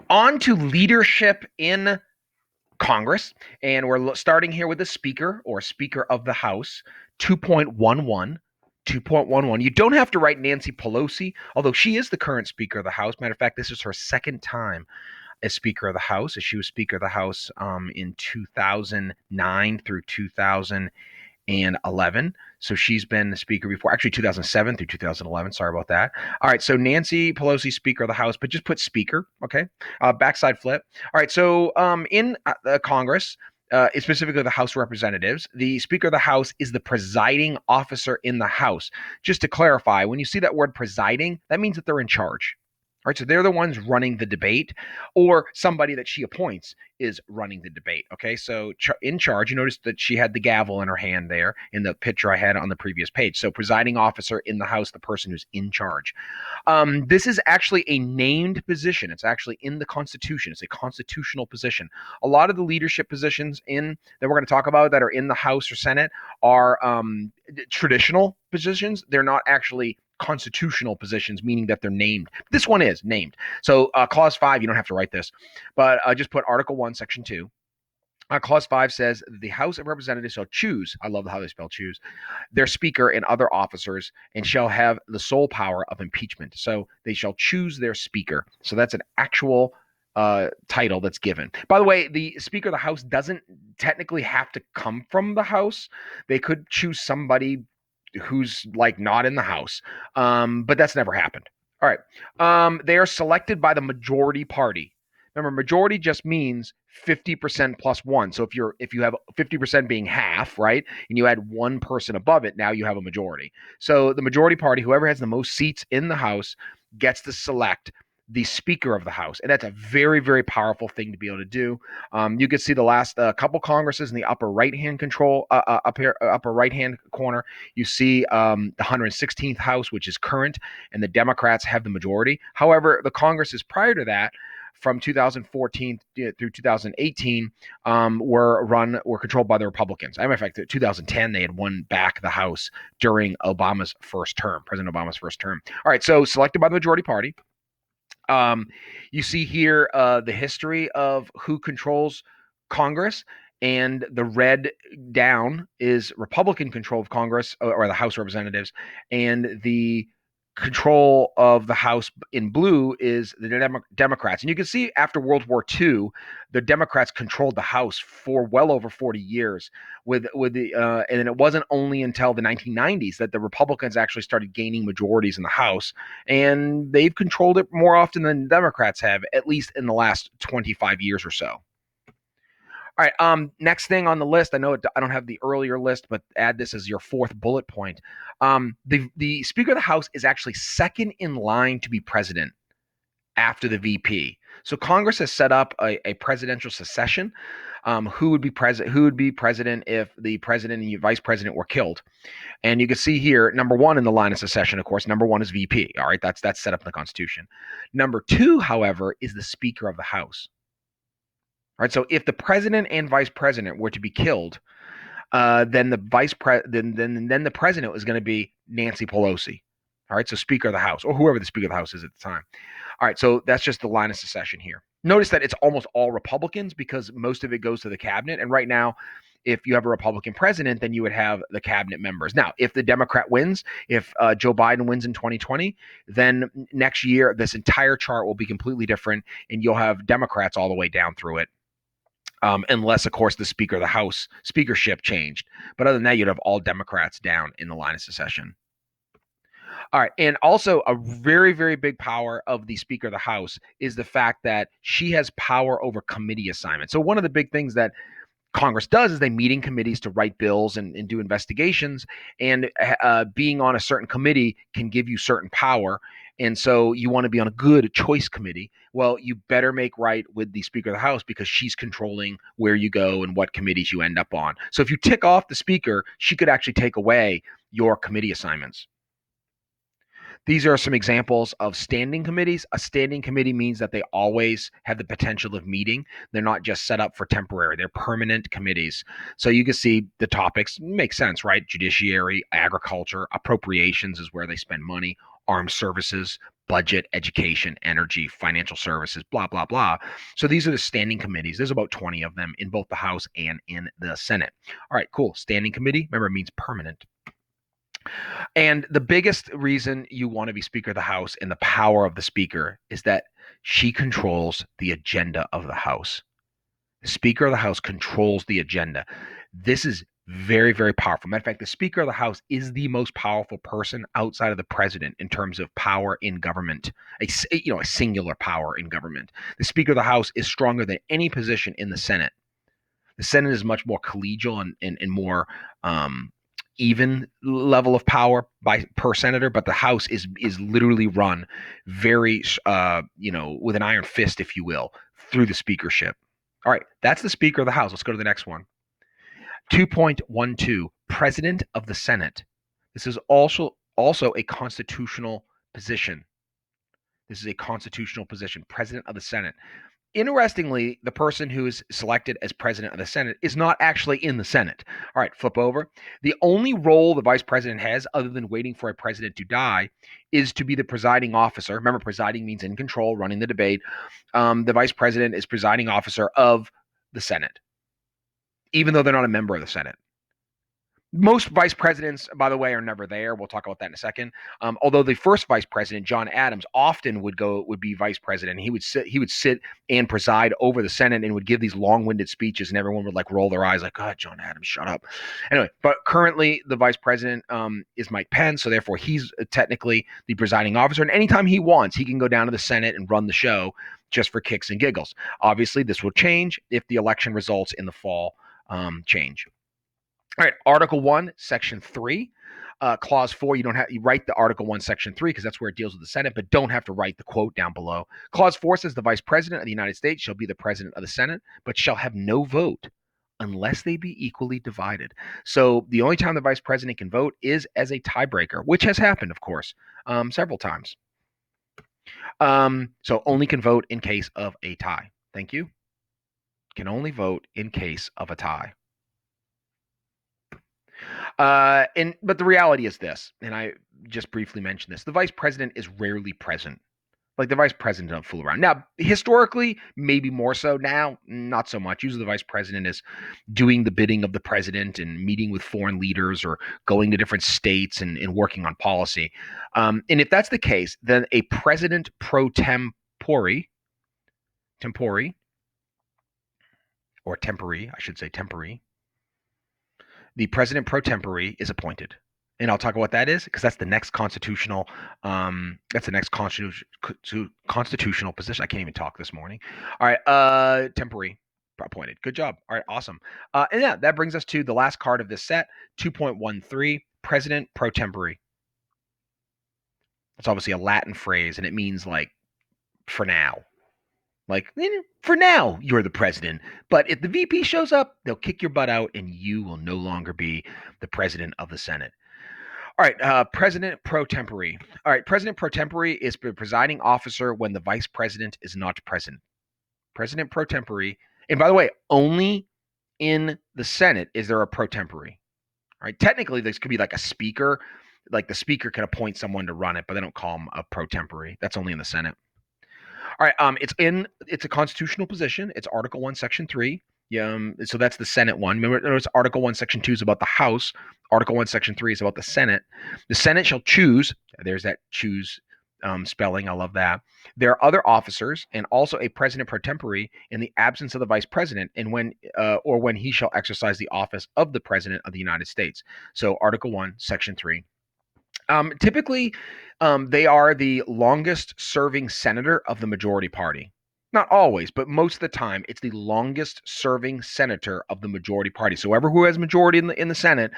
On to leadership in Congress, and we're starting here with the Speaker or Speaker of the House 2.11. 2.11. You don't have to write Nancy Pelosi, although she is the current Speaker of the House. Matter of fact, this is her second time as Speaker of the House. She was Speaker of the House in 2009 through 2011. So she's been the Speaker before, actually 2007 through 2011. Sorry about that. All right, so Nancy Pelosi, Speaker of the House, but just put Speaker, okay? Backside flip. All right, so in Congress, specifically the House of Representatives, the Speaker of the House is the presiding officer in the House. Just to clarify, when you see that word presiding, that means that they're in charge. All right, so they're the ones running the debate, or somebody that she appoints is running the debate. Okay, so in charge, you notice that she had the gavel in her hand there in the picture I had on the previous page. So presiding officer in the House, the person who's in charge. This is actually a named position. It's actually in the Constitution. It's a constitutional position. A lot of the leadership positions that we're going to talk about that are in the House or Senate are traditional positions. They're not actually constitutional positions, meaning that they're named. This one is named. So clause 5, you don't have to write this, but just put Article 1, Section 2. Clause 5 says the House of Representatives shall choose, I love how they spell choose, their speaker and other officers, and shall have the sole power of impeachment. So they shall choose their speaker. So that's an actual title that's given. By the way, the Speaker of the House doesn't technically have to come from the House. They could choose somebody who's like not in the House, but that's never happened. All right, they are selected by the majority party. Remember, majority just means 50% plus one. So if you have 50% being half, right, and you add one person above it, now you have a majority. So the majority party, whoever has the most seats in the House, gets to select the Speaker of the House, and that's a very, very powerful thing to be able to do. You can see the last couple Congresses in the upper right-hand upper right-hand corner. You see the 116th House, which is current, and the Democrats have the majority. However, the Congresses prior to that, from 2014 through 2018, were controlled by the Republicans. As a matter of fact, in 2010 they had won back the House during Obama's first term, President Obama's first term. All right, so selected by the majority party. You see here the history of who controls Congress, and the red down is Republican control of Congress or the House of Representatives, and the control of the House in blue is the Democrats. And you can see after World War II, the Democrats controlled the House for well over 40 years. And it wasn't only until the 1990s that the Republicans actually started gaining majorities in the House, and they've controlled it more often than the Democrats have, at least in the last 25 years or so. All right. Next thing on the list, I know I don't have the earlier list, but add this as your fourth bullet point. The Speaker of the House is actually second in line to be president after the VP. So Congress has set up a presidential succession. Who would be president if the president and vice president were killed? And you can see here, number one in the line of succession, of course, number one is VP. All right, that's set up in the Constitution. Number two, however, is the Speaker of the House. All right, so if the president and vice president were to be killed, then the then the president was going to be Nancy Pelosi. All right, so Speaker of the House, or whoever the Speaker of the House is at the time. All right, so that's just the line of succession here. Notice that it's almost all Republicans because most of it goes to the cabinet. And right now, if you have a Republican president, then you would have the cabinet members. Now, if the Democrat wins, if Joe Biden wins in 2020, then next year, this entire chart will be completely different, and you'll have Democrats all the way down through it. Unless, of course, the Speaker of the House speakership changed. But other than that, you'd have all Democrats down in the line of succession. All right. And also a very, very big power of the Speaker of the House is the fact that she has power over committee assignments. So one of the big things that Congress does is they meet in committees to write bills and do investigations, and being on a certain committee can give you certain power. And so you want to be on a good choice committee. Well, you better make right with the Speaker of the House because she's controlling where you go and what committees you end up on. So if you tick off the Speaker, she could actually take away your committee assignments. These are some examples of standing committees. A standing committee means that they always have the potential of meeting. They're not just set up for temporary. They're permanent committees. So you can see the topics make sense, right? Judiciary, agriculture, appropriations is where they spend money, armed services, budget, education, energy, financial services, blah, blah, blah. So these are the standing committees. There's about 20 of them in both the House and in the Senate. All right, cool. Standing committee, remember, it means permanent. And the biggest reason you want to be Speaker of the House and the power of the Speaker is that she controls the agenda of the House. The Speaker of the House controls the agenda. This is very, very powerful. Matter of fact, the Speaker of the House is the most powerful person outside of the president in terms of power in government, a singular power in government. The Speaker of the House is stronger than any position in the Senate. The Senate is much more collegial and more even level of power per senator, but the House is literally run very with an iron fist, if you will, through the speakership. All right, that's the Speaker of the House. Let's go to the next one. 2.12, President of the Senate. This is also a constitutional position. This is a constitutional position, President of the Senate. Interestingly, the person who is selected as president of the Senate is not actually in the Senate. All right, flip over. The only role the vice president has, other than waiting for a president to die, is to be the presiding officer. Remember, presiding means in control, running the debate. The vice president is presiding officer of the Senate, even though they're not a member of the Senate. Most vice presidents, by the way, are never there. We'll talk about that in a second. Although the first vice president, John Adams, often would be vice president. He would sit and preside over the Senate and would give these long-winded speeches, and everyone would like roll their eyes, like, "God, John Adams, shut up." Anyway, but currently the vice president is Mike Pence, so therefore he's technically the presiding officer. And anytime he wants, he can go down to the Senate and run the show just for kicks and giggles. Obviously, this will change if the election results in the fall change. All right, Article 1, Section 3, Clause 4, you write the Article 1, Section 3, because that's where it deals with the Senate, but don't have to write the quote down below. Clause 4 says the Vice President of the United States shall be the President of the Senate, but shall have no vote unless they be equally divided. So the only time the Vice President can vote is as a tiebreaker, which has happened, of course, several times. So only can vote in case of a tie. Thank you. Can only vote in case of a tie. But the reality is this, and I just briefly mentioned this: the vice president is rarely present. Like, the vice president don't fool around. Now, historically, maybe more so. Now, not so much. Usually the vice president is doing the bidding of the president and meeting with foreign leaders or going to different states and working on policy. And if that's the case, then a president pro-tempore, or tempore, I should say tempore, the president pro tempore is appointed. And I'll talk about what that is, because that's the next constitutional constitutional position. I can't even talk this morning. All right, tempore appointed. Good job. All right, awesome. And yeah, that brings us to the last card of this set, 2.13, president pro tempore. It's obviously a Latin phrase, and it means like for now. Like, for now, you're the president. But if the VP shows up, they'll kick your butt out, and you will no longer be the president of the Senate. All right, president pro tempore. All right, president pro tempore is the presiding officer when the vice president is not present. President pro tempore. And by the way, only in the Senate is there a pro tempore. All right, technically, this could be like a speaker. Like, the speaker can appoint someone to run it, but they don't call him a pro tempore. That's only in the Senate. All right, it's a constitutional position. It's Article 1, Section 3. So that's the Senate one. Remember, it's Article 1, Section 2 is about the House. Article 1, Section 3 is about the Senate. The Senate shall choose. There's that choose spelling. I love that. There are other officers and also a president pro tempore in the absence of the vice president, and when he shall exercise the office of the president of the United States. So Article 1, Section 3. Typically, they are the longest serving senator of the majority party. Not always, but most of the time, it's the longest serving senator of the majority party. So whoever who has majority in the Senate,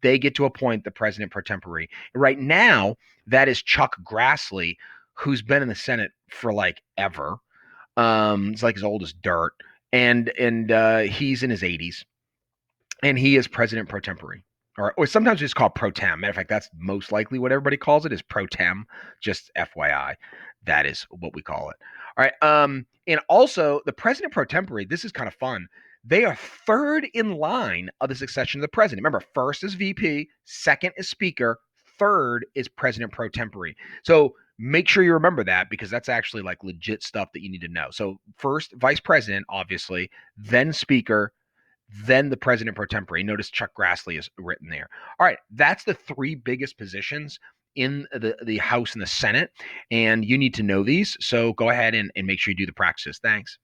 they get to appoint the president pro tempore. Right now, that is Chuck Grassley, who's been in the Senate for like ever. It's like as old as dirt, and he's in his 80s, and he is president pro tempore. Or sometimes it's called pro tem. Matter of fact, that's most likely what everybody calls it, is pro tem. Just FYI, that is what we call it. All right. And also the president pro tempore, this is kind of fun. They are third in line of the succession of the president. Remember, first is VP, second is speaker, third is president pro tempore. So Make sure you remember that because that's actually like legit stuff that you need to know. So first, vice president, obviously, then speaker, then the president pro tempore. Notice Chuck Grassley is written there. All right, that's the three biggest positions in the House and the Senate, and you need to know these. So go ahead and make sure you do the practices. Thanks.